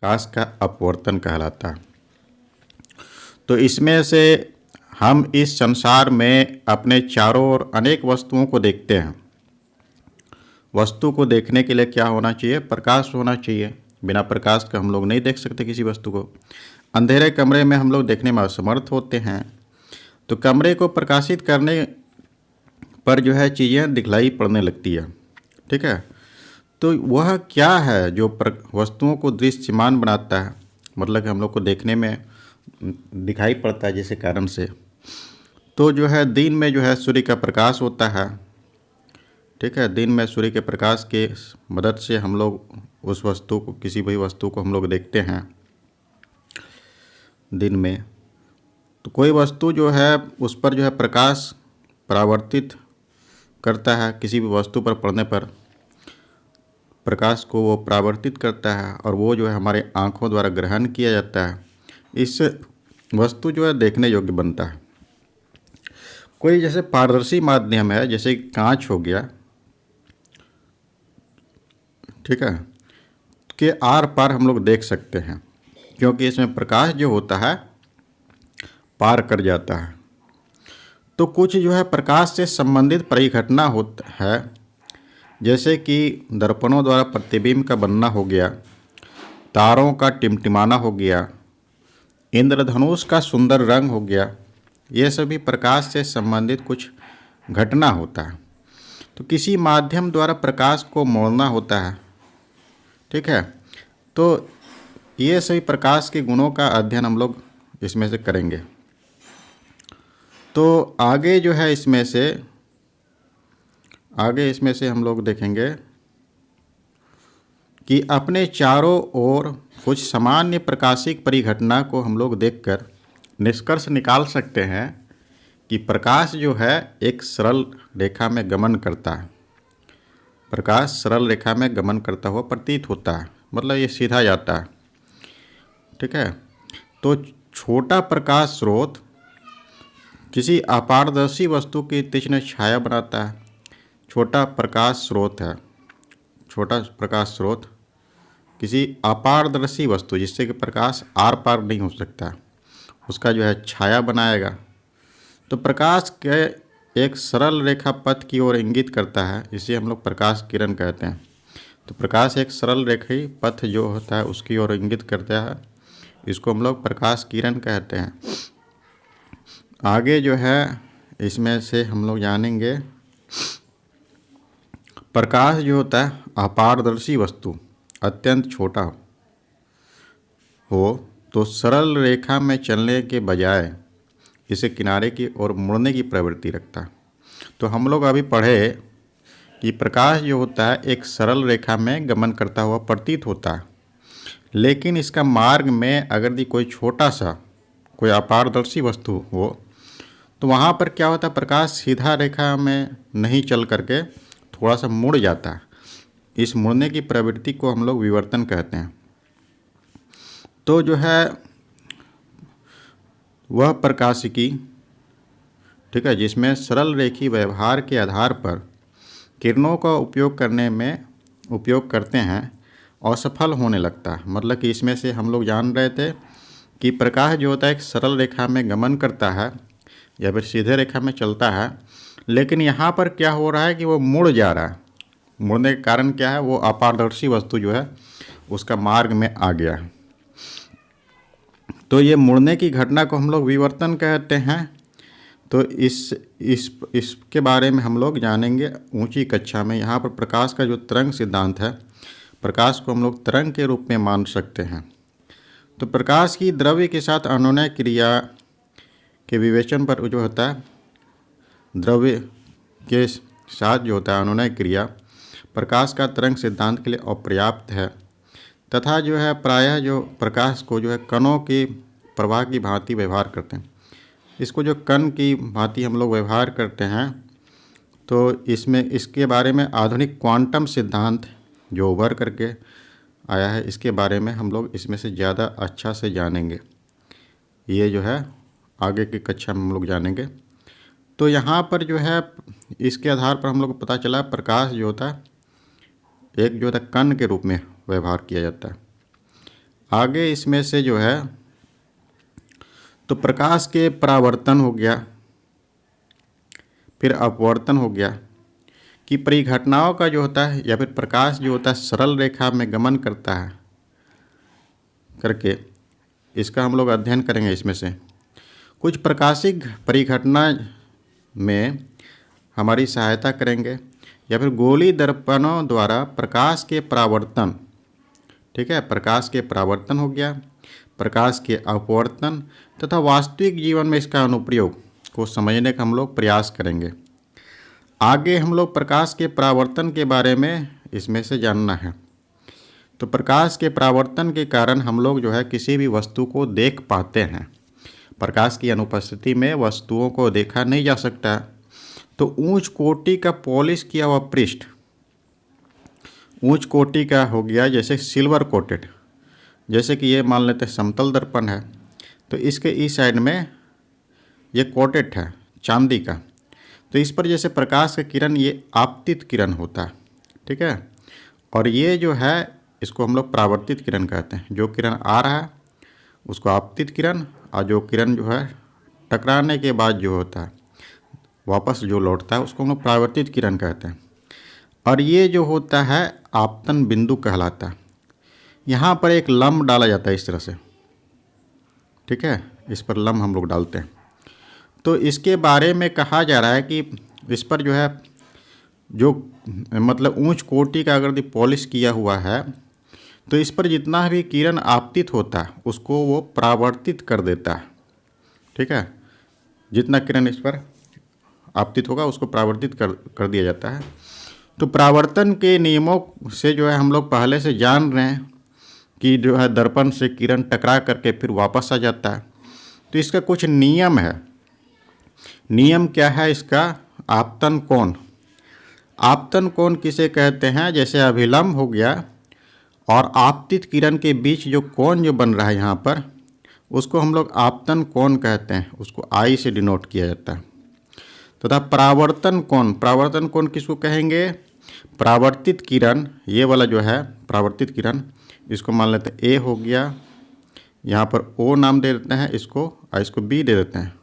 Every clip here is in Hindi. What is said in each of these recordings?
प्रकाश का अपवर्तन कहलाता है। तो इसमें से हम इस संसार में अपने चारों ओर अनेक वस्तुओं को देखते हैं। वस्तु को देखने के लिए क्या होना चाहिए? प्रकाश होना चाहिए। बिना प्रकाश का हम लोग नहीं देख सकते किसी वस्तु को। अंधेरे कमरे में हम लोग देखने में असमर्थ होते हैं। तो कमरे को प्रकाशित करने पर जो है चीज़ें दिखलाई पड़ने लगती है। ठीक है। तो वह क्या है जो वस्तुओं को दृश्यमान बनाता है, मतलब कि हम लोग को देखने में दिखाई पड़ता है जिस कारण से। तो जो है दिन में जो है सूर्य का प्रकाश होता है। ठीक है। दिन में सूर्य के प्रकाश के मदद से हम लोग उस वस्तु को, किसी भी वस्तु को हम लोग देखते हैं दिन में। तो कोई वस्तु जो है उस पर जो है प्रकाश परावर्तित करता है, किसी भी वस्तु पर पड़ने पर प्रकाश को वो परावर्तित करता है और वो जो है हमारे आँखों द्वारा ग्रहण किया जाता है। इससे वस्तु जो है देखने योग्य बनता है। कोई जैसे पारदर्शी माध्यम है, जैसे कांच हो गया, ठीक है, के आर पार हम लोग देख सकते हैं, क्योंकि इसमें प्रकाश जो होता है पार कर जाता है। तो कुछ जो है प्रकाश से संबंधित परिघटना होता है, जैसे कि दर्पणों द्वारा प्रतिबिंब का बनना हो गया, तारों का टिमटिमाना हो गया, इंद्रधनुष का सुंदर रंग हो गया। ये सभी प्रकाश से संबंधित कुछ घटना होता है। तो किसी माध्यम द्वारा प्रकाश को मोड़ना होता है। ठीक है। तो ये सभी प्रकाश के गुणों का अध्ययन हम लोग इसमें से करेंगे। तो आगे जो है इसमें से हम लोग देखेंगे कि अपने चारों ओर कुछ सामान्य प्रकाशिक परिघटना को हम लोग देखकर निष्कर्ष निकाल सकते हैं कि प्रकाश जो है एक सरल रेखा में गमन करता है। प्रकाश सरल रेखा में गमन करता हुआ प्रतीत होता है, मतलब ये सीधा जाता है। ठीक है। तो छोटा प्रकाश स्रोत किसी अपारदर्शी वस्तु की तीक्ष्ण छाया बनाता है। छोटा प्रकाश स्रोत है, छोटा प्रकाश स्रोत किसी अपारदर्शी वस्तु, जिससे कि प्रकाश आर पार नहीं हो सकता, उसका जो है छाया बनाएगा। तो प्रकाश के एक सरल रेखा पथ की ओर इंगित करता है, इसे हम लोग प्रकाश किरण कहते हैं। तो प्रकाश एक सरल रेखी पथ जो होता है उसकी ओर इंगित करता है, इसको हम लोग प्रकाश किरण कहते हैं। आगे जो है इसमें से हम लोग जानेंगे प्रकाश जो होता है अपारदर्शी वस्तु अत्यंत छोटा हो तो सरल रेखा में चलने के बजाय इसे किनारे की ओर मुड़ने की प्रवृत्ति रखता है। तो हम लोग अभी पढ़े कि प्रकाश जो होता है एक सरल रेखा में गमन करता हुआ प्रतीत होता है, लेकिन इसका मार्ग में अगर यदि कोई छोटा सा कोई अपारदर्शी वस्तु हो तो वहाँ पर क्या होता है, प्रकाश सीधा रेखा में नहीं चल करके थोड़ा सा मुड़ जाता है। इस मुड़ने की प्रवृत्ति को हम लोग विवर्तन कहते हैं। तो जो है वह प्रकाशिकी, ठीक है, जिसमें सरल रेखी व्यवहार के आधार पर किरणों का उपयोग करते हैं असफल होने लगता है। मतलब कि इसमें से हम लोग जान रहे थे कि प्रकाश जो होता है एक सरल रेखा में गमन करता है या फिर सीधे रेखा में चलता है, लेकिन यहाँ पर क्या हो रहा है कि वो मुड़ जा रहा है। मुड़ने के कारण क्या है, वो अपारदर्शी वस्तु जो है उसका मार्ग में आ गया है। तो ये मुड़ने की घटना को हम लोग विवर्तन कहते हैं। तो इसके बारे में हम लोग जानेंगे ऊंची कक्षा में। यहाँ पर प्रकाश का जो तरंग सिद्धांत है, प्रकाश को हम लोग तरंग के रूप में मान सकते हैं। तो प्रकाश की द्रव्य के साथ अनुनय क्रिया के विवेचन पर जो होता है, द्रव्य के साथ जो होता है अनुनय क्रिया प्रकाश का तरंग सिद्धांत के लिए अपर्याप्त है, तथा जो है प्रायः जो प्रकाश को जो है कणों के प्रवाह की भांति व्यवहार करते हैं। इसको जो कण की भांति हम लोग व्यवहार करते हैं, तो इसके बारे में आधुनिक क्वांटम सिद्धांत जो उभर करके आया है, इसके बारे में हम लोग इसमें से ज़्यादा अच्छा से जानेंगे। ये जो है आगे की कक्षा में हम लोग जानेंगे। तो यहाँ पर जो है इसके आधार पर हम लोग को पता चला प्रकाश जो होता है एक जो होता है कण के रूप में व्यवहार किया जाता है। आगे इसमें से जो है तो प्रकाश के परावर्तन हो गया, फिर अपवर्तन हो गया कि परिघटनाओं का जो होता है या फिर प्रकाश जो होता है सरल रेखा में गमन करता है करके, इसका हम लोग अध्ययन करेंगे। इसमें से कुछ प्रकाशिक परिघटना में हमारी सहायता करेंगे, या फिर गोली दर्पणों द्वारा प्रकाश के परावर्तन, ठीक है, प्रकाश के परावर्तन हो गया, प्रकाश के अपवर्तन तथा वास्तविक जीवन में इसका अनुप्रयोग को समझने का हम लोग प्रयास करेंगे। आगे हम लोग प्रकाश के परावर्तन के बारे में इसमें से जानना है। तो प्रकाश के परावर्तन के कारण हम लोग जो है किसी भी वस्तु को देख पाते हैं। प्रकाश की अनुपस्थिति में वस्तुओं को देखा नहीं जा सकता। तो उच्च कोटि का पॉलिश किया हुआ पृष्ठ, उच्च कोटि का हो गया जैसे सिल्वर कोटेड, जैसे कि ये मान लेते हैं समतल दर्पण है, तो इसके इस साइड में ये कोटेड है चांदी का, तो इस पर जैसे प्रकाश का किरण ये आपतित किरण होता है, ठीक है। और ये जो है इसको हम लोग परावर्तित किरण कहते हैं। जो किरण आ रहा है उसको आपतित किरण, और जो किरण जो है टकराने के बाद जो होता है वापस जो लौटता है उसको हम लोग परावर्तित किरण कहते हैं। और ये जो होता है आपतन बिंदु कहलाता है। यहाँ पर एक लंब डाला जाता है इस तरह से, ठीक है, इस पर लंब हम लोग डालते हैं। तो इसके बारे में कहा जा रहा है कि इस पर जो है जो मतलब उच्च कोटि का अगर पॉलिश किया हुआ है तो इस पर जितना भी किरण आपतित होता है उसको वो परावर्तित कर देता है, ठीक है। जितना किरण इस पर आपतित होगा उसको परावर्तित कर दिया जाता है। तो परावर्तन के नियमों से जो है हम लोग पहले से जान रहे हैं कि जो है दर्पण से किरण टकरा करके फिर वापस आ जाता है। तो इसका कुछ नियम है। नियम क्या है इसका? आपतन कोण। आपतन कोण किसे कहते हैं? जैसे अभिलंब हो गया और आपतित किरण के बीच जो कोण जो बन रहा है यहाँ पर, उसको हम लोग आपतन कोण कहते हैं। उसको आई से डिनोट किया जाता है। तथा परावर्तन कोण, परावर्तन कोण किसको कहेंगे? परावर्तित किरण, ये वाला जो है परावर्तित किरण, इसको मान लेते हैं ए हो गया, यहाँ पर ओ नाम दे देते हैं इसको, और इसको बी दे देते हैं,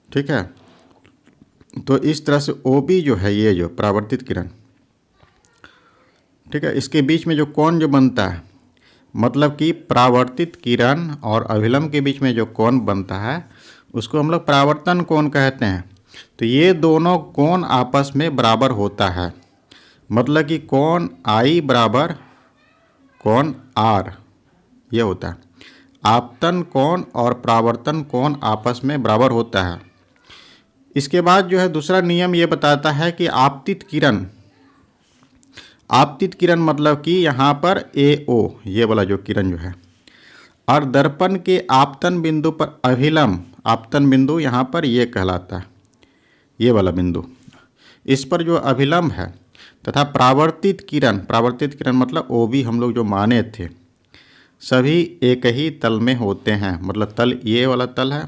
ठीक है। तो इस तरह से ओ बी जो है ये जो परावर्तित किरण, ठीक है, इसके बीच में जो कोण जो बनता है, मतलब कि परावर्तित किरण और अभिलंब के बीच में जो कोण बनता है उसको हम लोग परावर्तन कोण कहते हैं। तो ये दोनों कोण आपस में बराबर होता है, मतलब कि कोण आई बराबर कोण आर, ये होता है। आपतन कोण और परावर्तन कोण आपस में बराबर होता है। इसके बाद जो है दूसरा नियम ये बताता है कि आपतित किरण, आपतित किरण मतलब कि यहाँ पर ए ओ, ये वाला जो किरण जो है, और दर्पण के आपतन बिंदु पर अभिलंब, आपतन बिंदु यहाँ पर ये कहलाता है, ये वाला बिंदु, इस पर जो अभिलंब है, तथा परावर्तित किरण, परावर्तित किरण मतलब ओ भी हम लोग जो माने थे, सभी एक ही तल में होते हैं। मतलब तल ये वाला तल है,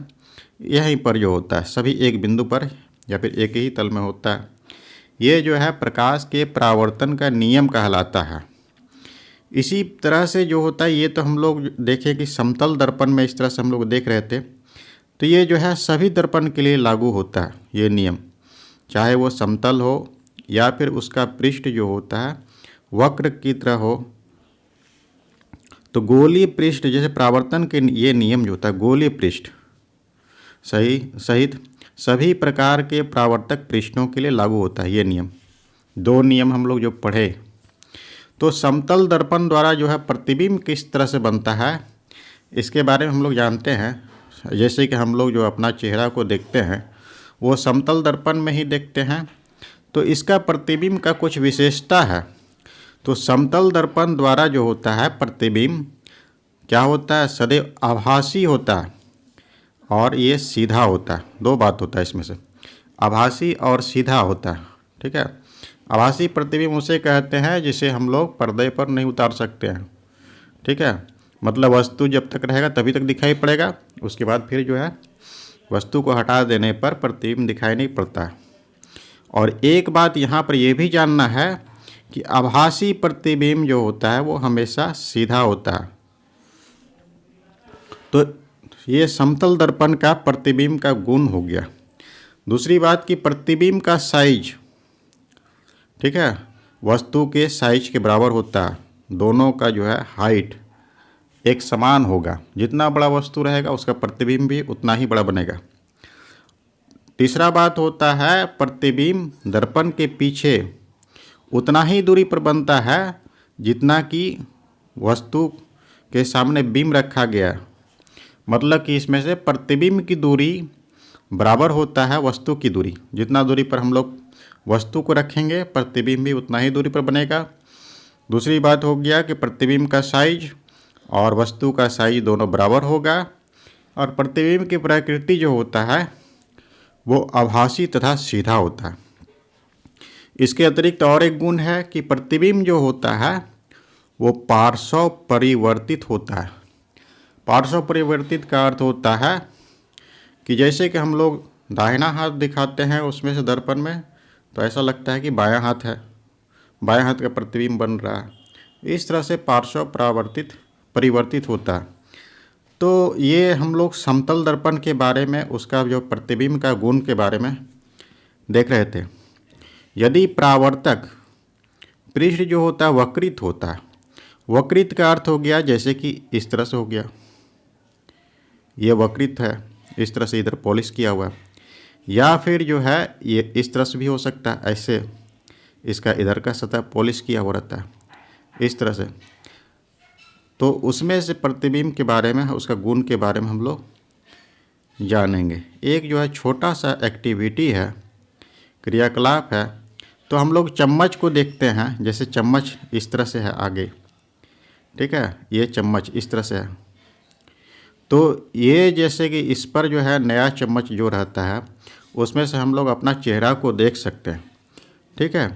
यहीं पर जो होता है सभी एक बिंदु पर या फिर एक ही तल में होता है। ये जो है प्रकाश के परावर्तन का नियम कहलाता है। इसी तरह से जो होता है, ये तो हम लोग देखें कि समतल दर्पण में इस तरह से हम लोग देख रहे थे, तो ये जो है सभी दर्पण के लिए लागू होता है ये नियम, चाहे वो समतल हो या फिर उसका पृष्ठ जो होता है वक्र की तरह हो। तो गोलीय पृष्ठ, जैसे परावर्तन के ये नियम जो होता है गोलीय पृष्ठ सहित सभी प्रकार के परावर्तक पृष्ठों के लिए लागू होता है ये नियम। दो नियम हम लोग जो पढ़े। तो समतल दर्पण द्वारा जो है प्रतिबिंब किस तरह से बनता है इसके बारे में हम लोग जानते हैं। जैसे कि हम लोग जो अपना चेहरा को देखते हैं वो समतल दर्पण में ही देखते हैं, तो इसका प्रतिबिंब का कुछ विशेषता है। तो समतल दर्पण द्वारा जो होता है प्रतिबिंब क्या होता है? सदैव आभासी होता है और ये सीधा होता है। दो बात होता है इसमें से, आभासी और सीधा होता है, ठीक है। आभासी प्रतिबिंब उसे कहते हैं जिसे हम लोग पर्दे पर नहीं उतार सकते हैं, ठीक है। मतलब वस्तु जब तक रहेगा तभी तक दिखाई पड़ेगा, उसके बाद फिर जो है वस्तु को हटा देने पर प्रतिबिंब दिखाई नहीं पड़ता। और एक बात यहाँ पर यह भी जानना है कि आभासी प्रतिबिंब जो होता है वो हमेशा सीधा होता है, तो ये समतल दर्पण का प्रतिबिंब का गुण हो गया। दूसरी बात कि प्रतिबिंब का साइज, ठीक है, वस्तु के साइज के बराबर होता है। दोनों का जो है हाइट एक समान होगा। जितना बड़ा वस्तु रहेगा उसका प्रतिबिंब भी उतना ही बड़ा बनेगा। तीसरा बात होता है प्रतिबिंब दर्पण के पीछे उतना ही दूरी पर बनता है जितना कि वस्तु के सामने बिंब रखा गया। मतलब कि इसमें से प्रतिबिंब की दूरी बराबर होता है वस्तु की दूरी। जितना दूरी पर हम लोग वस्तु को रखेंगे प्रतिबिंब भी उतना ही दूरी पर बनेगा। दूसरी बात हो गया कि प्रतिबिंब का साइज और वस्तु का साइज दोनों बराबर होगा। और प्रतिबिंब की प्रकृति जो होता है वो आभासी तथा सीधा होता है। इसके अतिरिक्त और एक गुण है कि प्रतिबिंब जो होता है वो पार्श्व परिवर्तित होता है। पार्श्व परिवर्तित का अर्थ होता है कि जैसे कि हम लोग दाहिना हाथ दिखाते हैं उसमें से दर्पण में, तो ऐसा लगता है कि बायां हाथ है, बायां हाथ का प्रतिबिंब बन रहा है। इस तरह से पार्श्व परिवर्तित होता है। तो ये हम लोग समतल दर्पण के बारे में, उसका जो प्रतिबिंब का गुण के बारे में देख रहे थे। यदि परावर्तक पृष्ठ जो होता है वक्रित होता है, वक्रित का अर्थ हो गया जैसे कि इस तरह से हो गया, ये वक्रित है, इस तरह से इधर पॉलिश किया हुआ है। या फिर जो है ये इस तरह से भी हो सकता है, ऐसे इसका इधर का सतह पॉलिश किया हुआ रहता है इस तरह से। तो उसमें से प्रतिबिंब के बारे में, उसका गुण के बारे में हम लोग जानेंगे। एक जो है छोटा सा एक्टिविटी है, क्रियाकलाप है। तो हम लोग चम्मच को देखते हैं, जैसे चम्मच इस तरह से है आगे, ठीक है, ये चम्मच इस तरह से है। तो ये जैसे कि इस पर जो है नया चम्मच जो रहता है उसमें से हम लोग अपना चेहरा को देख सकते हैं, ठीक है।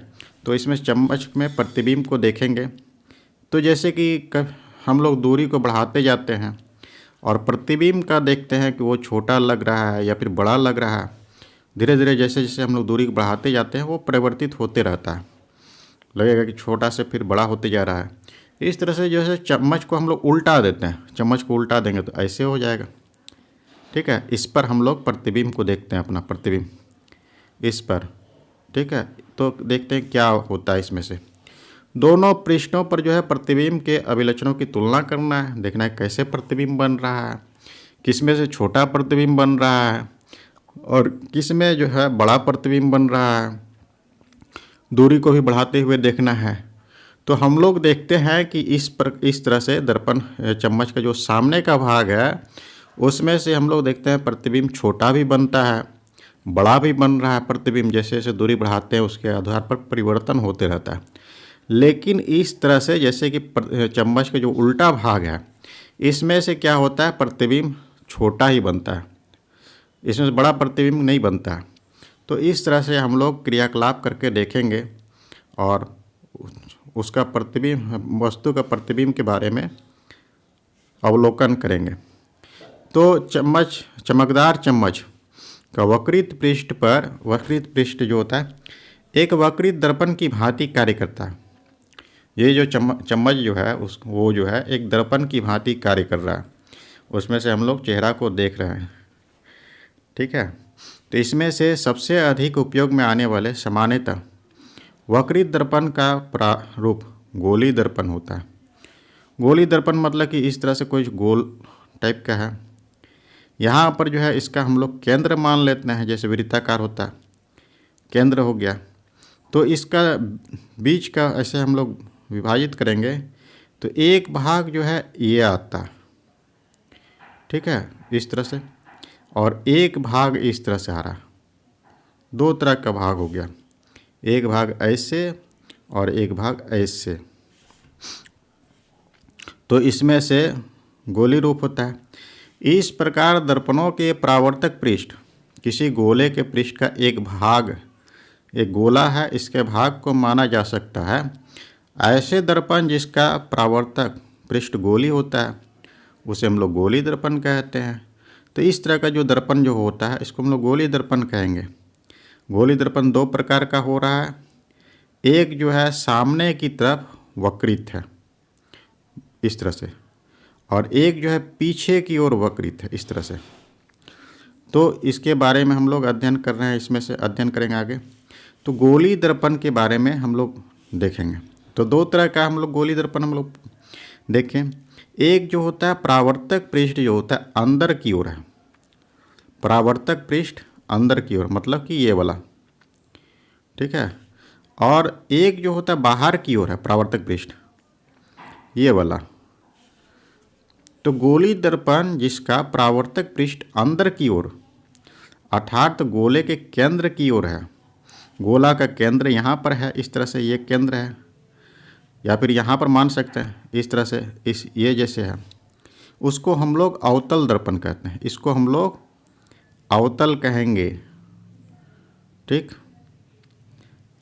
तो इसमें चम्मच में प्रतिबिंब को देखेंगे। तो जैसे कि हम लोग दूरी को बढ़ाते जाते हैं और प्रतिबिंब का देखते हैं कि वो छोटा लग रहा है या फिर बड़ा लग रहा है। धीरे धीरे जैसे जैसे हम लोग दूरी को बढ़ाते जाते हैं वो परिवर्तित होते रहता है, लगेगा कि छोटा से फिर बड़ा होते जा रहा है। इस तरह से जैसे चम्मच को हम लोग उल्टा देते हैं, चम्मच को उल्टा देंगे तो ऐसे हो जाएगा, ठीक है। इस पर हम लोग प्रतिबिंब को देखते हैं, अपना प्रतिबिंब इस पर, ठीक है। तो देखते हैं क्या होता है इसमें से। दोनों पृष्ठों पर जो है प्रतिबिंब के अभिलक्षणों की तुलना करना है, देखना है कैसे प्रतिबिंब बन रहा है, किस में से छोटा प्रतिबिंब बन रहा है और किस में जो है बड़ा प्रतिबिंब बन रहा है। दूरी को भी बढ़ाते हुए देखना है। तो हम लोग देखते हैं कि इस तरह से दर्पण चम्मच का जो सामने का भाग है उसमें से हम लोग देखते हैं प्रतिबिंब छोटा भी बनता है, बड़ा भी बन रहा है। प्रतिबिंब जैसे जैसे दूरी बढ़ाते हैं उसके आधार पर परिवर्तन होते रहता है। लेकिन इस तरह से जैसे कि चम्मच का जो उल्टा भाग है इसमें से क्या होता है, प्रतिबिंब छोटा ही बनता है, इसमें से बड़ा प्रतिबिंब नहीं बनता है। तो इस तरह से हम लोग क्रियाकलाप करके देखेंगे और उसका प्रतिबिंब, वस्तु का प्रतिबिंब के बारे में अवलोकन करेंगे। तो चमकदार चम्मच का वक्रित पृष्ठ जो होता है एक वक्रित दर्पण की भांति कार्य करता है। ये जो चम्मच जो है वो जो है एक दर्पण की भांति कार्य कर रहा है, उसमें से हम लोग चेहरा को देख रहे हैं, ठीक है। तो इसमें से सबसे अधिक उपयोग में आने वाले सामान्यतः वक्रित दर्पण का प्रारूप गोली दर्पण होता है। गोली दर्पण मतलब कि इस तरह से कोई गोल टाइप का है। यहाँ पर जो है इसका हम लोग केंद्र मान लेते हैं, जैसे वृत्ताकार होता है, केंद्र हो गया। तो इसका बीच का ऐसे हम लोग विभाजित करेंगे तो एक भाग जो है ये आता है, ठीक है, इस तरह से, और एक भाग इस तरह से आ रहा है। दो तरह का भाग हो गया, एक भाग ऐसे और एक भाग ऐसे। तो इसमें से गोली रूप होता है। इस प्रकार दर्पणों के परावर्तक पृष्ठ किसी गोले के पृष्ठ का एक भाग, एक गोला है, इसके भाग को माना जा सकता है। ऐसे दर्पण जिसका परावर्तक पृष्ठ गोली होता है उसे हम लोग गोली दर्पण कहते हैं। तो इस तरह का जो दर्पण जो होता है इसको हम लोग गोली दर्पण कहेंगे। गोली दर्पण दो प्रकार का हो रहा है। एक जो है सामने की तरफ वक्रित है इस तरह से, और एक जो है पीछे की ओर वक्रित है, इस तरह से। तो इसके बारे में हम लोग अध्ययन कर रहे हैं, इसमें से अध्ययन करेंगे आगे। तो गोली दर्पण के बारे में हम लोग देखेंगे। तो दो तरह का हम लोग गोली दर्पण हम लोग देखें। एक जो होता है परावर्तक पृष्ठ, जो होता है अंदर की ओर है, परावर्तक पृष्ठ अंदर की ओर, मतलब कि ये वाला, ठीक है। और एक जो होता है बाहर की ओर है परावर्तक पृष्ठ, ये वाला। तो गोली दर्पण जिसका परावर्तक पृष्ठ अंदर की ओर अर्थात गोले के केंद्र की ओर है, गोला का केंद्र यहाँ पर है, इस तरह से ये केंद्र है, या फिर यहाँ पर मान सकते हैं इस तरह से, इस ये जैसे है, उसको हम लोग अवतल दर्पण कहते हैं। इसको हम लोग अवतल कहेंगे, ठीक,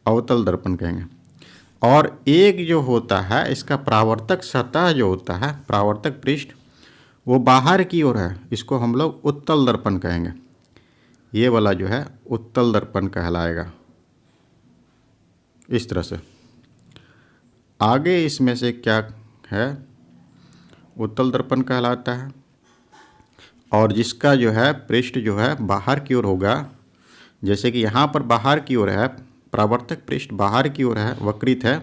अवतल दर्पण कहेंगे। और एक जो होता है इसका परावर्तक सतह जो होता है, परावर्तक पृष्ठ, वो बाहर की ओर है, इसको हम लोग उत्तल दर्पण कहेंगे। ये वाला जो है उत्तल दर्पण कहलाएगा, इस तरह से। आगे इसमें से क्या है, उत्तल दर्पण कहलाता है। और जिसका जो है पृष्ठ जो है बाहर की ओर होगा, जैसे कि यहाँ पर बाहर की ओर है, परावर्तक पृष्ठ बाहर की ओर है, वक्रित है,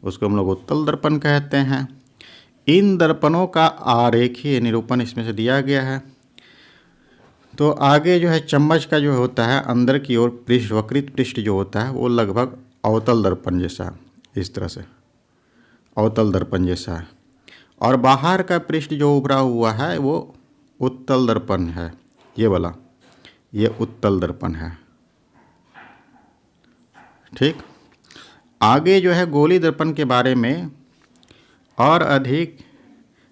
उसको हम लोग उत्तल दर्पण कहते हैं। इन दर्पणों का आरेखीय निरूपण इसमें से दिया गया है। तो आगे जो है चम्मच का जो होता है अंदर की ओर पृष्ठ, वक्रित पृष्ठ जो होता है वो लगभग अवतल दर्पण जैसा, इस तरह से अवतल दर्पण जैसा है। और बाहर का पृष्ठ जो उभरा हुआ है वो उत्तल दर्पण है, ये वाला, ये उत्तल दर्पण है, ठीक। आगे जो है गोली दर्पण के बारे में और अधिक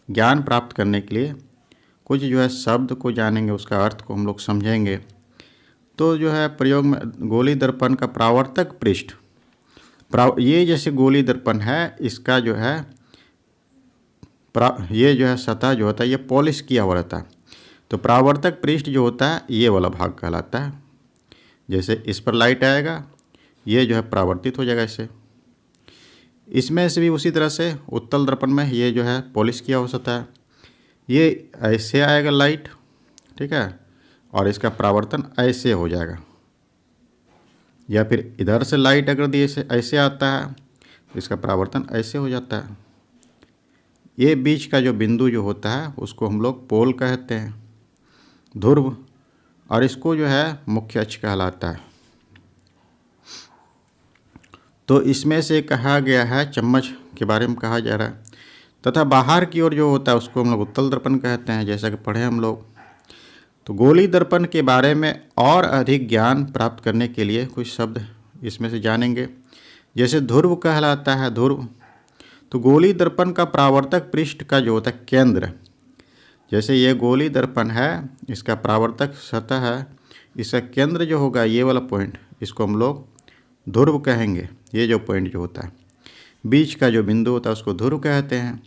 ज्ञान प्राप्त करने के लिए कुछ जो है शब्द को जानेंगे, उसका अर्थ को हम लोग समझेंगे। तो जो है प्रयोग में गोली दर्पण का परावर्तक पृष्ठ, ये जैसे गोली दर्पण है, इसका जो है ये जो है सतह जो होता है ये पॉलिश किया हुआ रहता है। तो परावर्तक पृष्ठ जो होता है ये वाला भाग कहलाता है। जैसे इस पर लाइट आएगा, ये जो है परावर्तित हो जाएगा इससे। इसमें से भी उसी तरह से उत्तल दर्पण में ये जो है पॉलिश किया हो सकता है, ये ऐसे आएगा लाइट, ठीक है, और इसका परावर्तन ऐसे हो जाएगा। या फिर इधर से लाइट अगर दिए से ऐसे आता है तो इसका परावर्तन ऐसे हो जाता है। ये बीच का जो बिंदु जो होता है उसको हम लोग पोल कहते हैं, ध्रुव, और इसको जो है मुख्य अक्ष कहलाता है। तो इसमें से कहा गया है, चम्मच के बारे में कहा जा रहा है, तथा बाहर की ओर जो होता है उसको हम लोग उत्तल दर्पण कहते हैं, जैसा कि पढ़े हम लोग। तो गोली दर्पण के बारे में और अधिक ज्ञान प्राप्त करने के लिए कुछ शब्द इसमें से जानेंगे। जैसे ध्रुव कहलाता है, ध्रुव। तो गोली दर्पण का परावर्तक पृष्ठ का जो होता है केंद्र, जैसे ये गोली दर्पण है, इसका परावर्तक सतह है, इसका केंद्र जो होगा ये वाला पॉइंट, इसको हम लोग ध्रुव कहेंगे। ये जो पॉइंट जो होता है, बीच का जो बिंदु होता है उसको ध्रुव कहते हैं।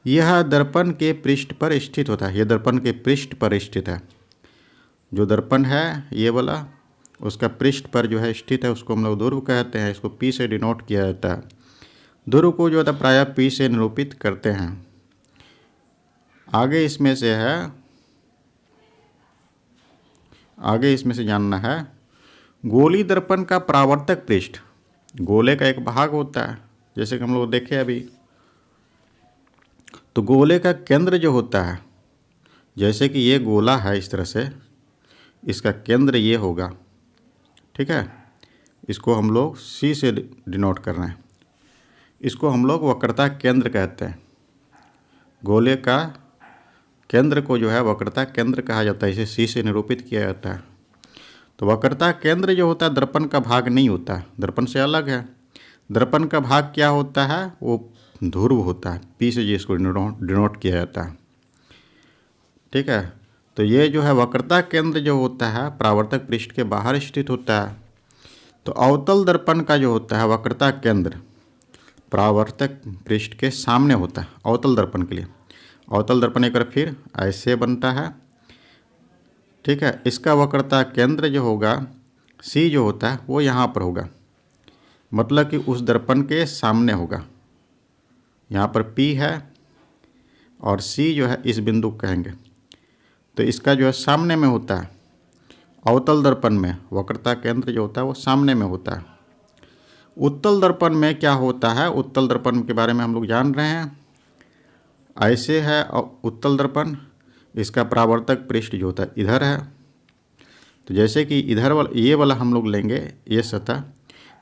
यह दर्पण के पृष्ठ पर स्थित होता है, यह दर्पण के पृष्ठ पर स्थित है। जो दर्पण है ये वाला, उसका पृष्ठ पर जो है स्थित है, उसको हम लोग ध्रुव कहते हैं। इसको पी से डिनोट किया जाता है। ध्रुव को जो होता है प्रायः पी से निरूपित करते हैं। आगे इसमें से है, आगे इसमें से जानना है गोली दर्पण का परावर्तक पृष्ठ। गोले का एक भाग होता है, जैसे कि हम लोग देखे अभी। तो गोले का केंद्र जो होता है, जैसे कि ये गोला है इस तरह से, इसका केंद्र ये होगा, ठीक है। इसको हम लोग सी से डिनोट कर रहे हैं। इसको हम लोग वक्रता केंद्र कहते हैं। गोले का केंद्र को जो है वक्रता केंद्र कहा जाता है, इसे सी से निरूपित किया जाता है। तो वक्रता केंद्र जो होता है दर्पण का भाग नहीं होता है, दर्पण से अलग है। दर्पण का भाग क्या होता है, वो ध्रुव होता है, पी से जिसको डिनोट किया जाता है, ठीक है। तो ये जो है वक्रता केंद्र जो होता है परावर्तक पृष्ठ के बाहर स्थित होता है। तो अवतल दर्पण का जो होता है वक्रता केंद्र परावर्तक पृष्ठ के सामने होता है अवतल दर्पण के लिए। अवतल दर्पण एक बार फिर ऐसे बनता है, ठीक है। इसका वक्रता केंद्र जो होगा सी जो होता है वो यहाँ पर होगा, मतलब कि उस दर्पण के सामने होगा। यहाँ पर पी है, और सी जो है इस बिंदु को कहेंगे। तो इसका जो है सामने में होता है, अवतल दर्पण में वक्रता केंद्र जो होता है वो सामने में होता है। उत्तल दर्पण में क्या होता है, उत्तल दर्पण के बारे में हम लोग जान रहे हैं। ऐसे है उत्तल दर्पण, इसका परावर्तक पृष्ठ जो होता है इधर है। तो जैसे कि इधर वाला ये वाला हम लोग लेंगे ये सतह,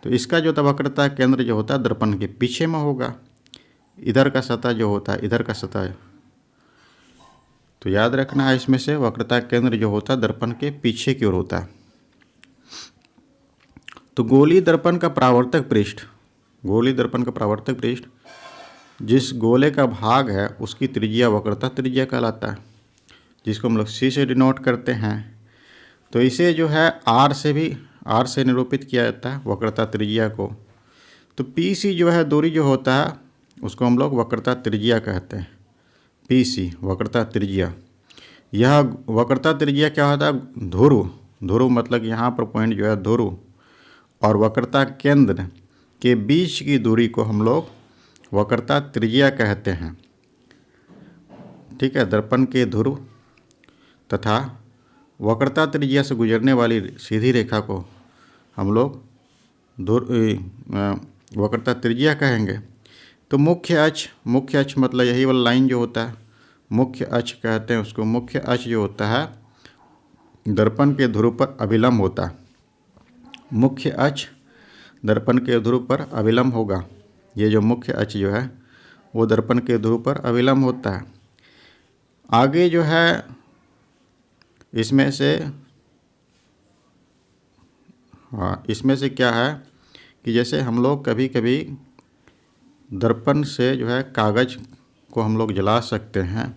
तो इसका जो वक्रता केंद्र जो होता है दर्पण के पीछे में होगा। इधर का सतह जो होता है, इधर का सतह, तो याद रखना है इसमें से वक्रता केंद्र जो होता है दर्पण के पीछे की ओर होता है। तो गोलीय दर्पण का परावर्तक पृष्ठ, गोलीय दर्पण का परावर्तक पृष्ठ जिस गोले का भाग है उसकी त्रिज्या वक्रता त्रिज्या कहलाता है, जिसको हम लोग सी से डिनोट करते हैं। तो इसे जो है आर से निरूपित किया जाता है वक्रता त्रिज्या को। तो पी सी जो है दूरी जो होता है उसको हम लोग वक्रता त्रिज्या कहते हैं। पी सी वक्रता त्रिज्या, यह वक्रता त्रिज्या क्या होता है, ध्रुव मतलब यहाँ पर पॉइंट जो है ध्रुव और वक्रता केंद्र के बीच की दूरी को हम लोग वक्रता त्रिज्या कहते हैं। ठीक है, दर्पण के ध्रुव तथा वक्रता त्रिज्या से गुजरने वाली सीधी रेखा को हम लोग वक्रता त्रिज्या कहेंगे। तो मुख्य अक्ष मतलब यही वाला लाइन जो होता है मुख्य अक्ष कहते हैं उसको। मुख्य अक्ष जो होता है दर्पण के ध्रुव पर अभिलंब होता है। मुख्य अक्ष दर्पण के ध्रुव पर अभिलंब होगा। ये जो मुख्य अक्ष जो है वो दर्पण के ध्रुव पर अभिलंब होता है। आगे जो है इसमें से क्या है कि जैसे हम लोग कभी कभी दर्पण से जो है कागज़ को हम लोग जला सकते हैं।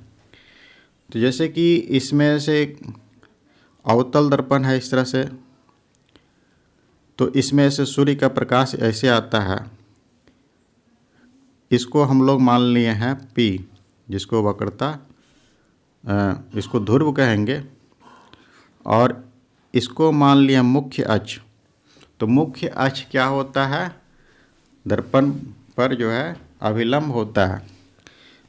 तो जैसे कि इसमें से अवतल दर्पण है इस तरह से, तो इसमें से सूर्य का प्रकाश ऐसे आता है, इसको हम लोग मान लिए हैं P, जिसको वक्रता इसको ध्रुव कहेंगे, और इसको मान लिया मुख्य अक्ष। तो मुख्य अक्ष क्या होता है, दर्पण पर जो है अभिलंब होता है।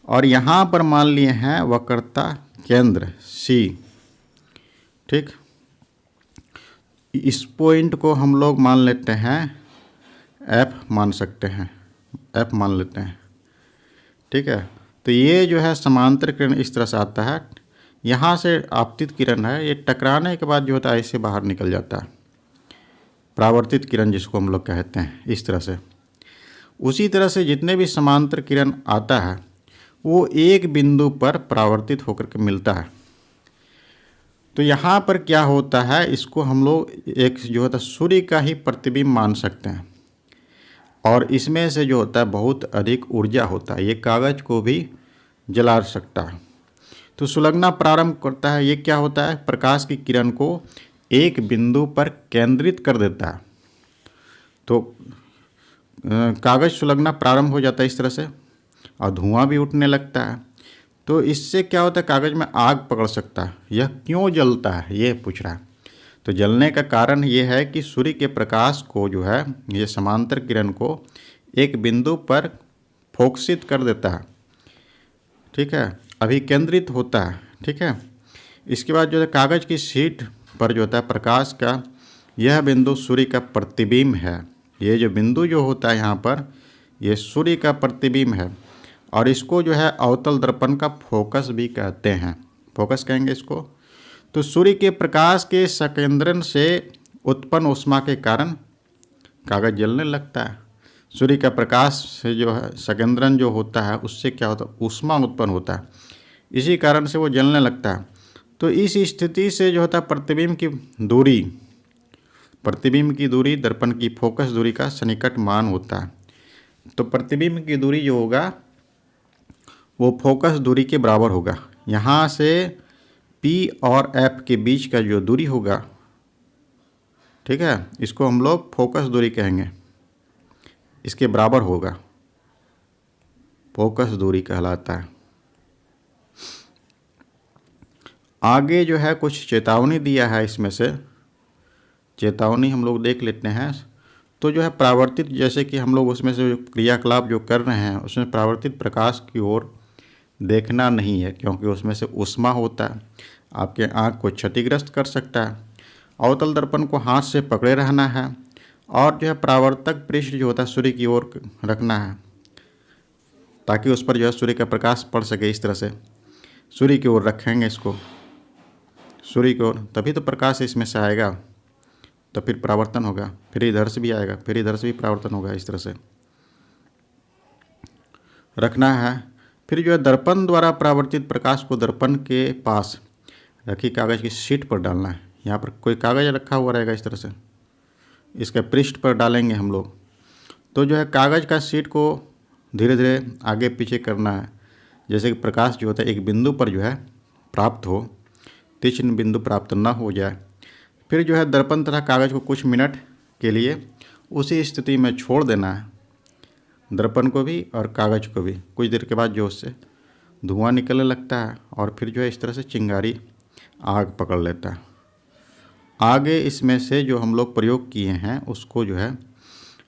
और यहाँ पर मान लिए हैं वक्रता केंद्र C। ठीक, इस पॉइंट को हम लोग मान लेते हैं F मान सकते हैं, F मान लेते हैं। ठीक है, तो ये जो है समांतर किरण इस तरह से आता है, यहाँ से आपतित किरण है, ये टकराने के बाद जो होता है ऐसे बाहर निकल जाता है, परावर्तित किरण जिसको हम लोग कहते हैं इस तरह से। उसी तरह से जितने भी समांतर किरण आता है वो एक बिंदु पर परावर्तित होकर के मिलता है। तो यहाँ पर क्या होता है, इसको हम लोग एक जो होता है सूर्य का ही प्रतिबिंब मान सकते हैं, और इसमें से जो होता है बहुत अधिक ऊर्जा होता है, ये कागज़ को भी जला सकता है। तो सुलगना प्रारंभ करता है, ये क्या होता है, प्रकाश की किरण को एक बिंदु पर केंद्रित कर देता है। तो कागज़ सुलगना प्रारंभ हो जाता है इस तरह से, और धुआं भी उठने लगता है। तो इससे क्या होता है, कागज़ में आग पकड़ सकता है। यह क्यों जलता है ये पूछ रहा है। तो जलने का कारण ये है कि सूर्य के प्रकाश को जो है ये समांतर किरण को एक बिंदु पर फोकसित कर देता है। ठीक है, अभिकेंद्रित होता है। ठीक है, इसके बाद जो है कागज़ की शीट पर जो होता है प्रकाश का यह बिंदु सूर्य का प्रतिबिंब है। ये जो बिंदु जो होता है यहाँ पर ये सूर्य का प्रतिबिंब है, और इसको जो है अवतल दर्पण का फोकस भी कहते हैं, फोकस कहेंगे इसको। तो सूर्य के प्रकाश के संकेंद्रण से उत्पन्न ऊष्मा के कारण कागज़ जलने लगता है। सूर्य का प्रकाश से जो है संकेंद्रण जो होता है उससे क्या होता है, ऊष्मा उत्पन्न होता है, इसी कारण से वो जलने लगता है। तो इस स्थिति से जो होता है प्रतिबिंब की दूरी दर्पण की फोकस दूरी का सन्निकट मान होता है। तो प्रतिबिंब की दूरी जो होगा वो फोकस दूरी के बराबर होगा। यहाँ से P और F के बीच का जो दूरी होगा, ठीक है, इसको हम लोग फोकस दूरी कहेंगे, इसके बराबर होगा, फोकस दूरी कहलाता है। आगे जो है कुछ चेतावनी दिया है, इसमें से चेतावनी हम लोग देख लेते हैं। तो जो है परावर्तित, जैसे कि हम लोग उसमें से क्रियाकलाप जो कर रहे हैं उसमें परावर्तित प्रकाश की ओर देखना नहीं है, क्योंकि उसमें से ऊष्मा होता है, आपके आँख को क्षतिग्रस्त कर सकता है। अवतल दर्पण को हाथ से पकड़े रहना है और जो है परावर्तक पृष्ठ जो होता है सूर्य की ओर रखना है, ताकि उस पर जो है सूर्य का प्रकाश पड़ सके। इस तरह से सूर्य की ओर रखेंगे इसको, सूर्य की ओर, तभी तो प्रकाश इसमें से आएगा, तो फिर परावर्तन होगा, फिर इधर से भी आएगा, फिर इधर से भी परावर्तन होगा। इस तरह से रखना है। फिर जो है दर्पण द्वारा परावर्तित प्रकाश को दर्पण के पास रखी कागज़ की शीट पर डालना है। यहाँ पर कोई कागज़ रखा हुआ रहेगा, इस तरह से इसके पृष्ठ पर डालेंगे हम लोग। तो जो है कागज़ का शीट को धीरे धीरे आगे पीछे करना है, जैसे कि प्रकाश जो होता है एक बिंदु पर जो है प्राप्त हो, तीक्ष्ण बिंदु प्राप्त न हो जाए। फिर जो है दर्पण तथा कागज़ को कुछ मिनट के लिए उसी स्थिति में छोड़ देना है, दर्पण को भी और कागज़ को भी। कुछ देर के बाद जो उससे धुआं निकलने लगता है और फिर जो है इस तरह से चिंगारी आग पकड़ लेता है। आगे इसमें से जो हम लोग प्रयोग किए हैं उसको जो है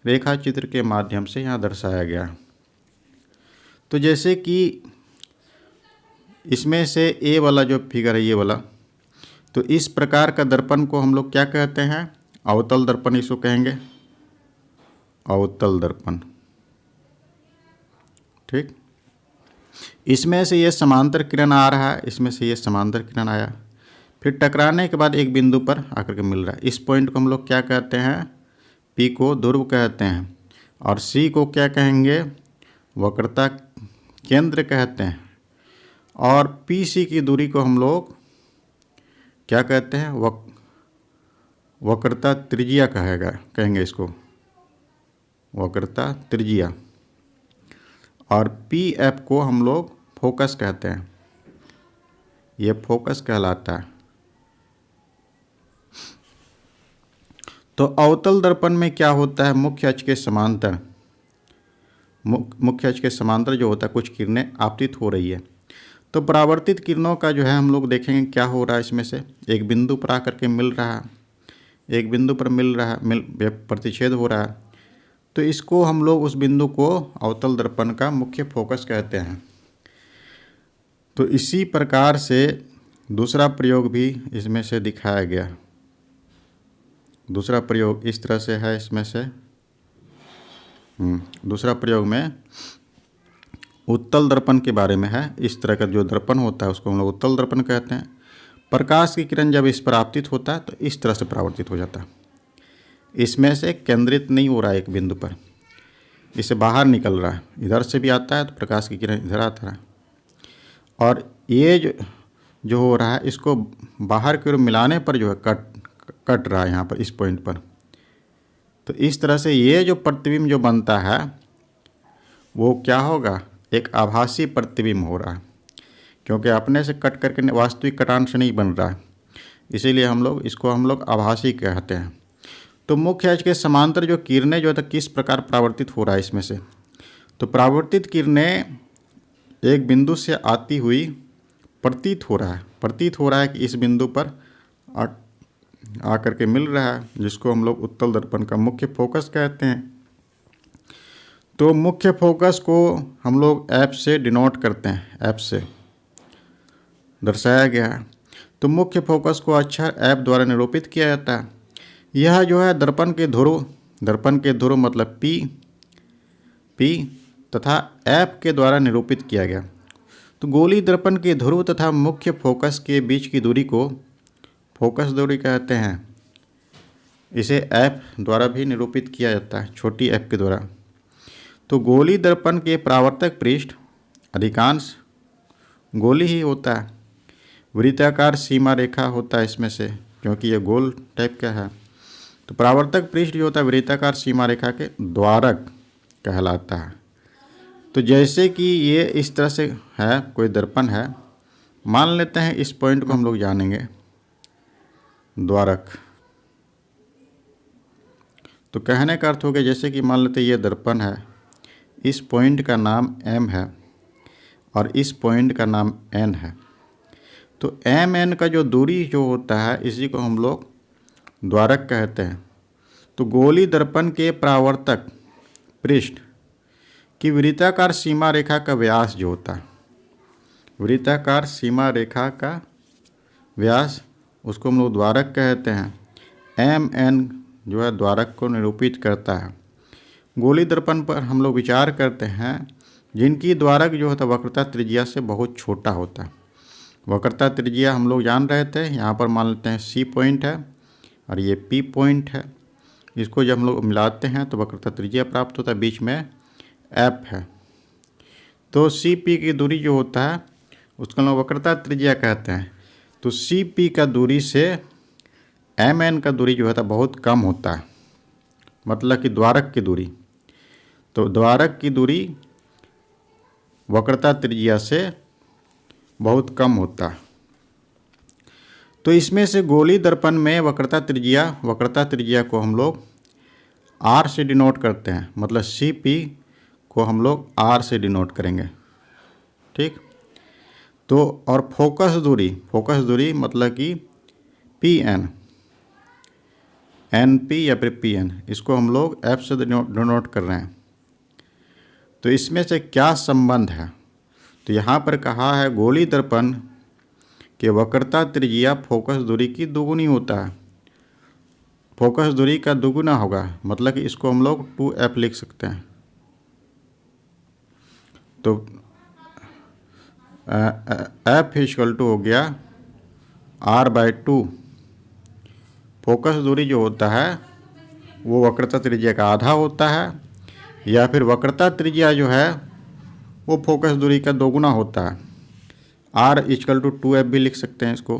रेखा चित्र के माध्यम से यहाँ दर्शाया गया है। तो जैसे कि इसमें से ए वाला जो फिगर है, ये वाला, तो इस प्रकार का दर्पण को हम लोग क्या कहते हैं? अवतल दर्पण इसको कहेंगे, अवतल दर्पण। ठीक, इसमें से ये समांतर किरण आ रहा है, इसमें से ये समांतर किरण आया, फिर टकराने के बाद एक बिंदु पर आकर के मिल रहा है। इस पॉइंट को हम लोग क्या कहते हैं? पी को ध्रुव कहते हैं, और सी को क्या कहेंगे? वक्रता केंद्र कहते हैं, और पी सी की दूरी को हम लोग क्या कहते हैं? वक्रता त्रिज्या कहेंगे इसको, वक्रता त्रिज्या। और पी एफ को हम लोग फोकस कहते हैं, ये फोकस कहलाता है। तो अवतल दर्पण में क्या होता है? मुख्य अक्ष के समांतर, मुख्य अक्ष के समांतर जो होता है कुछ किरणें आपतित हो रही है। तो परावर्तित किरणों का जो है हम लोग देखेंगे क्या हो रहा है। इसमें से एक बिंदु पर आकर के मिल रहा है, एक बिंदु पर मिल रहा है, प्रतिच्छेद हो रहा है, तो इसको हम लोग उस बिंदु को अवतल दर्पण का मुख्य फोकस कहते हैं। तो इसी प्रकार से दूसरा प्रयोग भी इसमें से दिखाया गया। दूसरा प्रयोग इस तरह से है, इसमें से दूसरा प्रयोग में उत्तल दर्पण के बारे में है। इस तरह का जो दर्पण होता है उसको हम लोग उत्तल दर्पण कहते हैं। प्रकाश की किरण जब इस पर आपतित होता है तो इस तरह से परावर्तित हो जाता है, इसमें से केंद्रित नहीं हो रहा है एक बिंदु पर, इसे बाहर निकल रहा है, इधर से भी आता है तो प्रकाश की किरण इधर आता है, और ये जो हो रहा है इसको बाहर की ओर मिलाने पर जो है कट रहा है यहाँ पर, इस पॉइंट पर। तो इस तरह से ये जो प्रतिबिंब जो बनता है वो क्या होगा? एक आभासी प्रतिबिंब हो रहा है, क्योंकि अपने से कट करके वास्तविक कटान से नहीं बन रहा है, इसीलिए हम लोग आभासी कहते हैं। तो मुख्य अक्ष के समांतर जो किरणें जो है किस प्रकार परावर्तित हो रहा है इसमें से? तो परावर्तित किरणें एक बिंदु से आती हुई प्रतीत हो रहा है कि इस बिंदु पर आकर के मिल रहा है, जिसको हम लोग उत्तल दर्पण का मुख्य फोकस कहते हैं। तो मुख्य फोकस को हम लोग एफ से डिनोट करते हैं, एफ से दर्शाया गया है। तो मुख्य फोकस को अक्षर एफ द्वारा निरूपित किया जाता है। यह जो है दर्पण के ध्रुव मतलब पी तथा एफ के द्वारा निरूपित किया गया। तो गोली दर्पण के ध्रुव तथा मुख्य फोकस के बीच की दूरी को फोकस दूरी कहते हैं। इसे एफ द्वारा भी निरूपित किया जाता है, छोटी एफ के द्वारा। तो गोली दर्पण के परावर्तक पृष्ठ अधिकांश गोली ही होता है, वृत्ताकार सीमा रेखा होता है इसमें से, क्योंकि ये गोल टाइप का है। तो परावर्तक पृष्ठ जो होता है वृत्ताकार सीमा रेखा के द्वारक कहलाता है। तो जैसे कि ये इस तरह से है, कोई दर्पण है, मान लेते हैं इस पॉइंट को हम लोग जानेंगे द्वारक। तो कहने का अर्थ हो गया, जैसे कि मान लेते ये दर्पण है, इस पॉइंट का नाम एम है और इस पॉइंट का नाम एन है। तो एम एन का जो दूरी जो होता है इसी को हम लोग द्वारक कहते हैं। तो गोली दर्पण के परावर्तक पृष्ठ की वृत्ताकार सीमा रेखा का व्यास जो होता है, वृत्ताकार सीमा रेखा का व्यास, उसको हम लोग द्वारक कहते हैं। MN जो है द्वारक को निरूपित करता है। गोली दर्पण पर हम लोग विचार करते हैं जिनकी द्वारक जो होता है वक्रता त्रिज्या से बहुत छोटा होता है। वक्रता त्रिज्या हम लोग जान रहे थे, यहाँ पर मान लेते हैं C पॉइंट है और ये P पॉइंट है। इसको जब हम लोग मिलाते हैं तो वक्रता त्रिज्या प्राप्त होता है, बीच में F है। तो CP की दूरी जो होता है उसको हम लोग वक्रता त्रिज्या कहते हैं। तो CP का दूरी से MN का दूरी जो होता है बहुत कम होता है, मतलब कि द्वारक की दूरी। तो द्वारक की दूरी वक्रता त्रिज्या से बहुत कम होता है। तो इसमें से गोली दर्पण में वक्रता त्रिज्या को हम लोग R से डिनोट करते हैं, मतलब CP को हम लोग R से डिनोट करेंगे, ठीक। तो और फोकस दूरी मतलब कि PN, NP या फिर PN, इसको हम लोग F से डिनोट कर रहे हैं। तो इसमें से क्या संबंध है? तो यहाँ पर कहा है गोली दर्पण के वक्रता त्रिज्या फोकस दूरी की दोगुनी होता है। फोकस दूरी का दोगुना होगा, मतलब कि इसको हम लोग 2F लिख सकते हैं। तो F इक्वल टू हो गया R/2। फोकस दूरी जो होता है वो वक्रता त्रिज्या का आधा होता है, या फिर वक्रता त्रिज्या जो है वो फोकस दूरी का दोगुना होता है। R इक्वल टू 2F भी लिख सकते हैं इसको,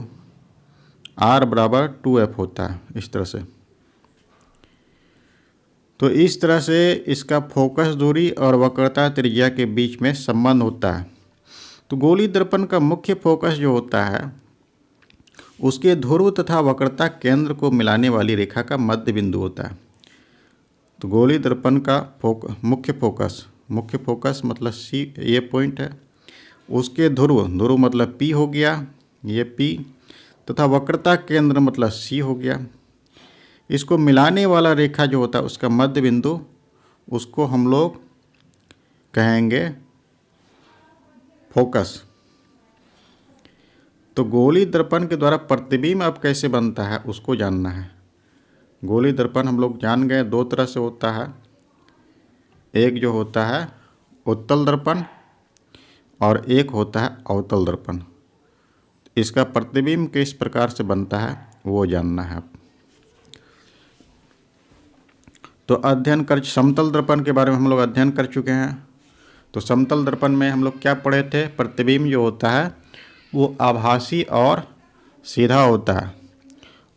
R बराबर 2F होता है इस तरह से। तो इस तरह से इसका फोकस दूरी और वक्रता त्रिज्या के बीच में संबंध होता है। तो गोली दर्पण का मुख्य फोकस जो होता है उसके ध्रुव तथा वक्रता केंद्र को मिलाने वाली रेखा का मध्य बिंदु होता है। तो गोली दर्पण का मुख्य फोकस मतलब C, ये पॉइंट है, उसके ध्रुव मतलब P हो गया, ये P, तथा वक्रता केंद्र मतलब C हो गया। इसको मिलाने वाला रेखा जो होता है उसका मध्य बिंदु, उसको हम लोग कहेंगे फोकस। तो गोली दर्पण के द्वारा प्रतिबिंब अब कैसे बनता है उसको जानना है। गोली दर्पण हम लोग जान गए दो तरह से होता है, एक जो होता है उत्तल दर्पण और एक होता है अवतल दर्पण। इसका प्रतिबिंब किस प्रकार से बनता है वो जानना है। तो अध्ययन कर समतल दर्पण के बारे में हम लोग अध्ययन कर चुके हैं। तो समतल दर्पण में हम लोग क्या पढ़े थे? प्रतिबिंब जो होता है वो आभासी और सीधा होता है,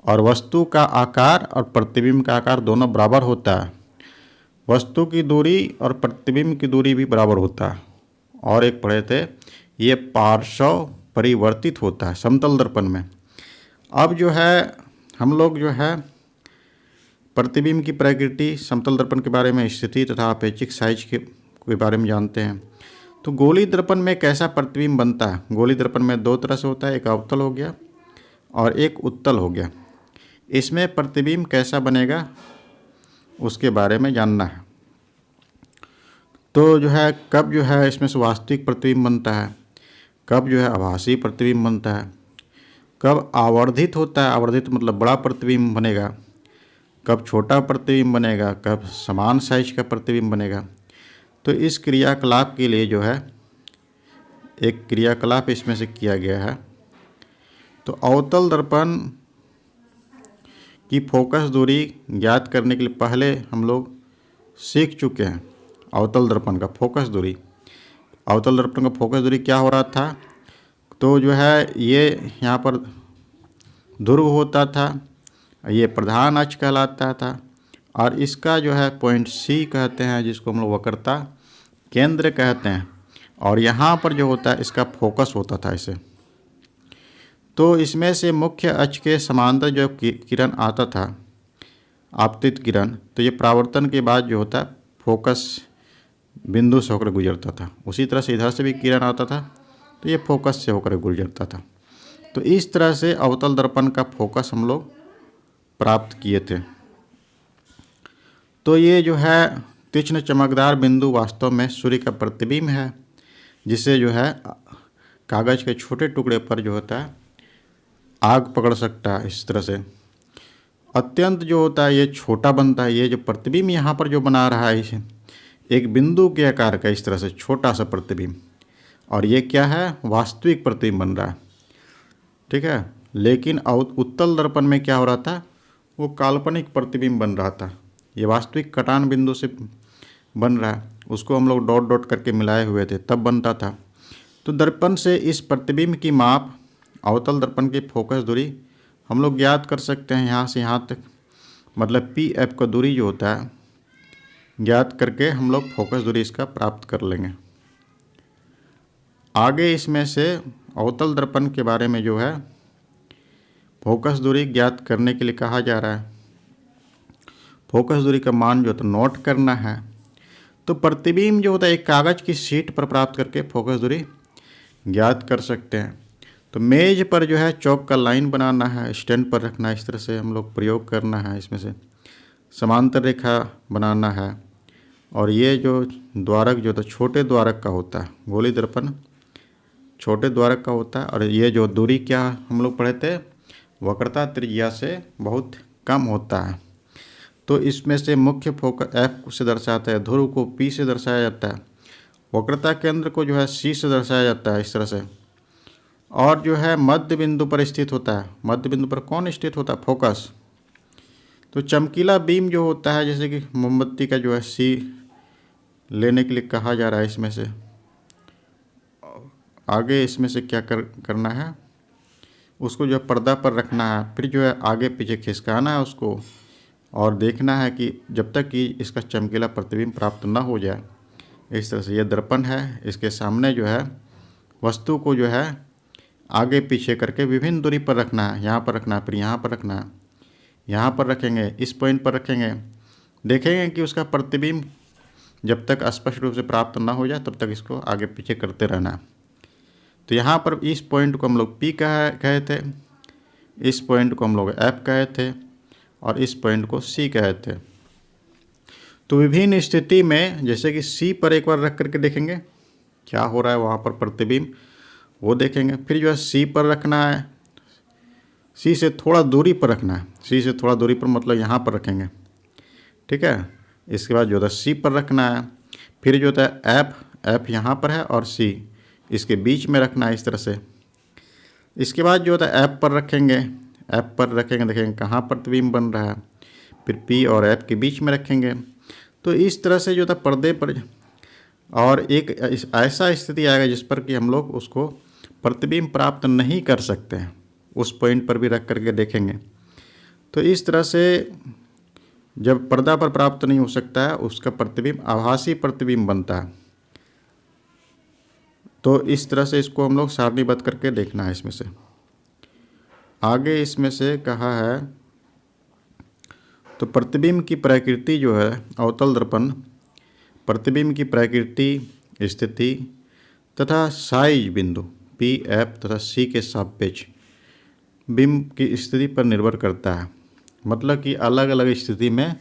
और वस्तु का आकार और प्रतिबिंब का आकार दोनों बराबर होता है। वस्तु की दूरी और प्रतिबिंब की दूरी भी बराबर होता है। और एक पढ़े थे ये पार्श्व परिवर्तित होता है समतल दर्पण में। अब जो है हम लोग जो है प्रतिबिंब की प्रकृति समतल दर्पण के बारे में, स्थिति तथा अपेक्षिक साइज के बारे में जानते हैं। तो गोली दर्पण में कैसा प्रतिबिंब बनता है? गोली दर्पण में दो तरह से होता है, एक अवतल हो गया और एक उत्तल हो गया। इसमें प्रतिबिंब कैसा बनेगा उसके बारे में जानना है। तो जो है कब जो है इसमें से वास्तविक प्रतिबिंब बनता है, कब जो है आभासी प्रतिबिंब बनता है, कब आवर्धित होता है, आवर्धित मतलब बड़ा प्रतिबिंब बनेगा, कब छोटा प्रतिबिंब बनेगा, कब समान साइज का प्रतिबिंब बनेगा। तो इस क्रियाकलाप के लिए जो है एक क्रियाकलाप इसमें से किया गया है। तो अवतल दर्पण की फोकस दूरी ज्ञात करने के लिए पहले हम लोग सीख चुके हैं अवतल दर्पण का फोकस दूरी। अवतल दर्पण का फोकस दूरी क्या हो रहा था? तो जो है ये यहाँ पर ध्रुव होता था, ये प्रधान अक्ष कहलाता था, और इसका जो है पॉइंट C कहते हैं, जिसको हम लोग वक्रता केंद्र कहते हैं। और यहाँ पर जो होता है इसका फोकस होता था इसे। तो इसमें से मुख्य अक्ष के समांतर जो किरण आता था, आपतित किरण, तो ये परावर्तन के बाद जो होता है फोकस बिंदु से होकर गुजरता था। उसी तरह से इधर से भी किरण आता था तो ये फोकस से होकर गुजरता था। तो इस तरह से अवतल दर्पण का फोकस हम लोग प्राप्त किए थे। तो ये जो है तीक्ष्ण चमकदार बिंदु वास्तव में सूर्य का प्रतिबिंब है, जिसे जो है कागज़ के छोटे टुकड़े पर जो होता है आग पकड़ सकता है। इस तरह से अत्यंत जो होता है ये छोटा बनता है। ये जो प्रतिबिंब यहाँ पर जो बना रहा है इसे एक बिंदु के आकार का, इस तरह से छोटा सा प्रतिबिंब, और ये क्या है, वास्तविक प्रतिबिंब बन रहा है। ठीक है, लेकिन उत्तल दर्पण में क्या हो रहा था, वो काल्पनिक प्रतिबिंब बन रहा था। ये वास्तविक कटान बिंदु से बन रहा है, उसको हम लोग डॉट डॉट करके मिलाए हुए थे तब बनता था। तो दर्पण से इस प्रतिबिंब की माप, अवतल दर्पण की फोकस दूरी हम लोग ज्ञात कर सकते हैं यहाँ से यहाँ तक, मतलब पी एफ का दूरी जो होता है ज्ञात करके हम लोग फोकस दूरी इसका प्राप्त कर लेंगे। आगे इसमें से अवतल दर्पण के बारे में जो है फोकस दूरी ज्ञात करने के लिए कहा जा रहा है। फोकस दूरी का मान जो होता है नोट करना है। तो प्रतिबिंब जो होता है एक कागज़ की शीट पर प्राप्त करके फोकस दूरी ज्ञात कर सकते हैं। तो मेज पर जो है चौक का लाइन बनाना है, स्टैंड पर रखना है, इस तरह से हम लोग प्रयोग करना है। इसमें से समांतर रेखा बनाना है। और ये जो द्वारक जो होता है छोटे द्वारक का होता है, गोली दर्पण छोटे द्वारक का होता है। और ये जो दूरी क्या हम लोग पढ़े थे, वक्रता त्रिज्या से बहुत कम होता है। तो इसमें से मुख्य फोकस एफ से दर्शाता है, ध्रुव को पी से दर्शाया जाता है, वक्रता केंद्र को जो है सी से दर्शाया जाता है इस तरह से। और जो है मध्य बिंदु पर स्थित होता है। मध्य बिंदु पर कौन स्थित होता है, फोकस। तो चमकीला बीम जो होता है, जैसे कि मोमबत्ती का जो है सी लेने के लिए कहा जा रहा है। इसमें से आगे इसमें से क्या करना है, उसको जो पर्दा पर रखना है, फिर जो है आगे पीछे खिसकाना है उसको, और देखना है कि जब तक कि इसका चमकीला प्रतिबिंब प्राप्त न हो जाए। इस तरह से ये दर्पण है, इसके सामने जो है वस्तु को जो है आगे पीछे करके विभिन्न दूरी पर रखना है। यहाँ पर रखना है, फिर यहाँ पर रखना है, यहाँ पर रखेंगे, इस पॉइंट पर रखेंगे। देखेंगे कि उसका प्रतिबिंब जब तक स्पष्ट रूप से प्राप्त ना हो जाए तब तक इसको आगे पीछे करते रहना है। तो यहाँ पर इस पॉइंट को हम लोग पी कहे थे, इस पॉइंट को हम लोग एफ कहे थे, और इस पॉइंट को सी कहे थे। तो विभिन्न स्थिति में जैसे कि सी पर एक बार रख करके देखेंगे क्या हो रहा है वहाँ पर प्रतिबिंब, वो देखेंगे। फिर जो है सी पर रखना है, सी से थोड़ा दूरी पर रखना है, सी से थोड़ा दूरी पर मतलब यहाँ पर रखेंगे। ठीक है, इसके बाद जो होता है सी पर रखना है। फिर जो होता है एफ यहाँ पर है और सी इसके बीच में रखना है इस तरह से। इसके बाद जो होता है एफ पर रखेंगे, एफ पर रखेंगे, देखेंगे कहाँ प्रतिबिंब बन रहा है, फिर पी और एफ के बीच में रखेंगे। तो इस तरह से जो होता है पर्दे पर, और एक ऐसा स्थिति आएगा जिस पर कि हम लोग उसको प्रतिबिंब प्राप्त नहीं कर सकते हैं, उस पॉइंट पर भी रख करके देखेंगे। तो इस तरह से जब पर्दा पर प्राप्त नहीं हो सकता है उसका प्रतिबिंब आभासी प्रतिबिंब बनता है। तो इस तरह से इसको हम लोग सारणीबद्ध करके देखना है। इसमें से आगे इसमें से कहा है, तो प्रतिबिंब की प्रकृति जो है अवतल दर्पण, प्रतिबिंब की प्रकृति, स्थिति तथा साइज बिंदु पी एफ तथा सी के सापेक्ष बिंब की स्थिति पर निर्भर करता है। मतलब कि अलग अलग स्थिति में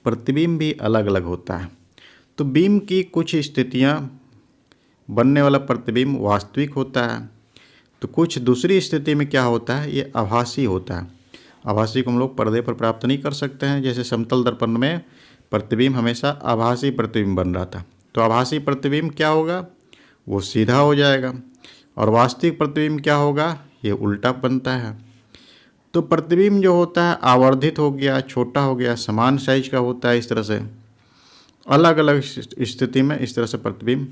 प्रतिबिंब भी अलग अलग होता है। तो बिंब की कुछ स्थितियां बनने वाला प्रतिबिंब वास्तविक होता है, तो कुछ दूसरी स्थिति में क्या होता है, ये आभासी होता है। आभासी को हम लोग पर्दे पर प्राप्त नहीं कर सकते हैं। जैसे समतल दर्पण में प्रतिबिंब हमेशा आभासी प्रतिबिंब बन रहा था, तो आभासी प्रतिबिंब क्या होगा, वो सीधा हो जाएगा। और वास्तविक प्रतिबिंब क्या होगा, ये उल्टा बनता है। तो प्रतिबिंब जो होता है आवर्धित हो गया, छोटा हो गया, समान साइज का होता है। इस तरह से अलग अलग स्थिति में इस तरह से प्रतिबिंब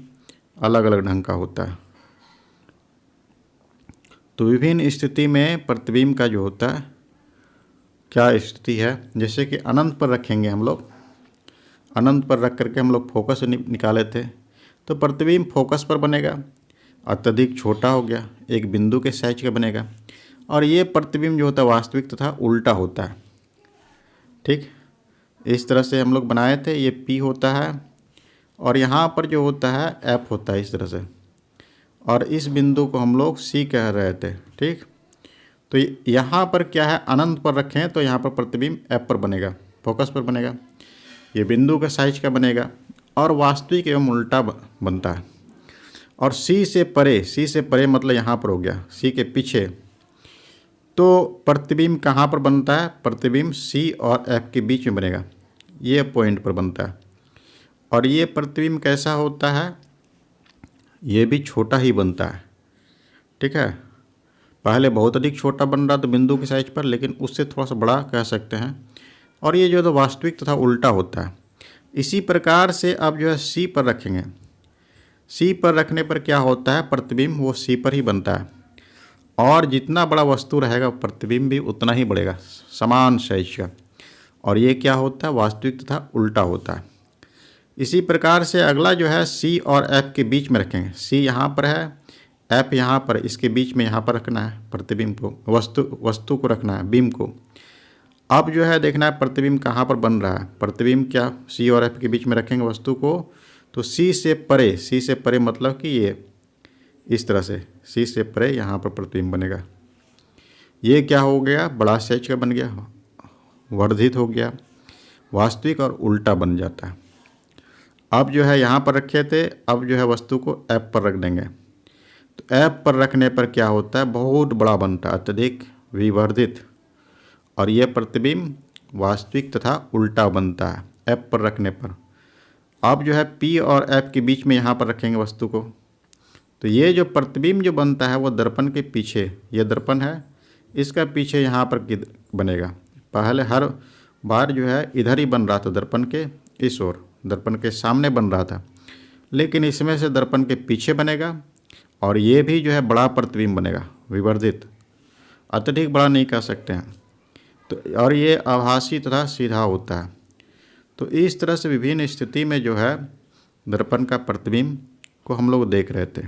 अलग अलग ढंग का होता है। तो विभिन्न स्थिति में प्रतिबिंब का जो होता है क्या स्थिति है, जैसे कि अनंत पर रखेंगे हम लोग, अनंत पर रख करके हम लोग फोकस निकाले थे, तो प्रतिबिंब फोकस पर बनेगा, अत्यधिक छोटा हो गया, एक बिंदु के साइज का बनेगा। और ये प्रतिबिंब जो होता है वास्तविक तथा उल्टा होता है। ठीक, इस तरह से हम लोग बनाए थे। ये पी होता है और यहाँ पर जो होता है एफ होता है इस तरह से, और इस बिंदु को हम लोग सी कह रहे थे। ठीक, तो यहाँ पर क्या है, अनंत पर रखें तो यहाँ पर प्रतिबिंब एफ पर बनेगा, फोकस पर बनेगा, ये बिंदु का साइज का बनेगा, और वास्तविक एवं उल्टा बनता है। और सी से परे मतलब यहाँ पर हो गया, सी के पीछे। तो प्रतिबिंब कहाँ पर बनता है? प्रतिबिंब सी और एफ के बीच में बनेगा, ये पॉइंट पर बनता है। और ये प्रतिबिंब कैसा होता है? ये भी छोटा ही बनता है, ठीक है। पहले बहुत अधिक छोटा बन रहा था बिंदु के साइज पर, लेकिन उससे थोड़ा सा बड़ा कह सकते हैं। और ये जो है वास्तविक तथा उल्टा होता है। इसी प्रकार से अब जो है सी पर रखेंगे। सी पर रखने पर क्या होता है? प्रतिबिंब वो सी पर ही बनता है, और जितना बड़ा वस्तु रहेगा प्रतिबिंब भी उतना ही बढ़ेगा, समान साइज का। और ये क्या होता है? वास्तविक तथा उल्टा होता है। इसी प्रकार से अगला जो है सी और एफ के बीच में रखेंगे। सी यहाँ पर है, एफ यहाँ पर, इसके बीच में यहाँ पर रखना है प्रतिबिंब को, वस्तु को रखना है, बिंब को। अब जो है देखना है प्रतिबिंब कहाँ पर बन रहा है। प्रतिबिंब क्या सी और एफ के बीच में रखेंगे वस्तु को, तो सी से परे मतलब कि ये इस तरह से सी से परे यहाँ पर प्रतिबिंब बनेगा। ये क्या हो गया? बड़ा साइज का बन गया, वर्धित हो गया, वास्तविक और उल्टा बन जाता है। अब जो है यहाँ पर रखे थे, अब जो है वस्तु को एफ पर रख देंगे। तो एफ पर रखने पर क्या होता है? बहुत बड़ा बनता है, अत्यधिक विवर्धित। और यह प्रतिबिंब वास्तविक तथा उल्टा बनता है एफ पर रखने पर। अब जो है पी और एफ के बीच में यहाँ पर रखेंगे वस्तु को। तो ये जो प्रतिबिंब जो बनता है वो दर्पण के पीछे, ये दर्पण है, इसका पीछे यहाँ पर बनेगा। पहले हर बार जो है इधर ही बन रहा था, दर्पण के इस ओर, दर्पण के सामने बन रहा था, लेकिन इसमें से दर्पण के पीछे बनेगा। और ये भी जो है बड़ा प्रतिबिंब बनेगा, विवर्धित, अत्यधिक बड़ा नहीं कह सकते हैं। तो और ये आभासी तथा सीधा होता है। तो इस तरह से विभिन्न स्थिति में जो है दर्पण का प्रतिबिंब को हम लोग देख रहे थे।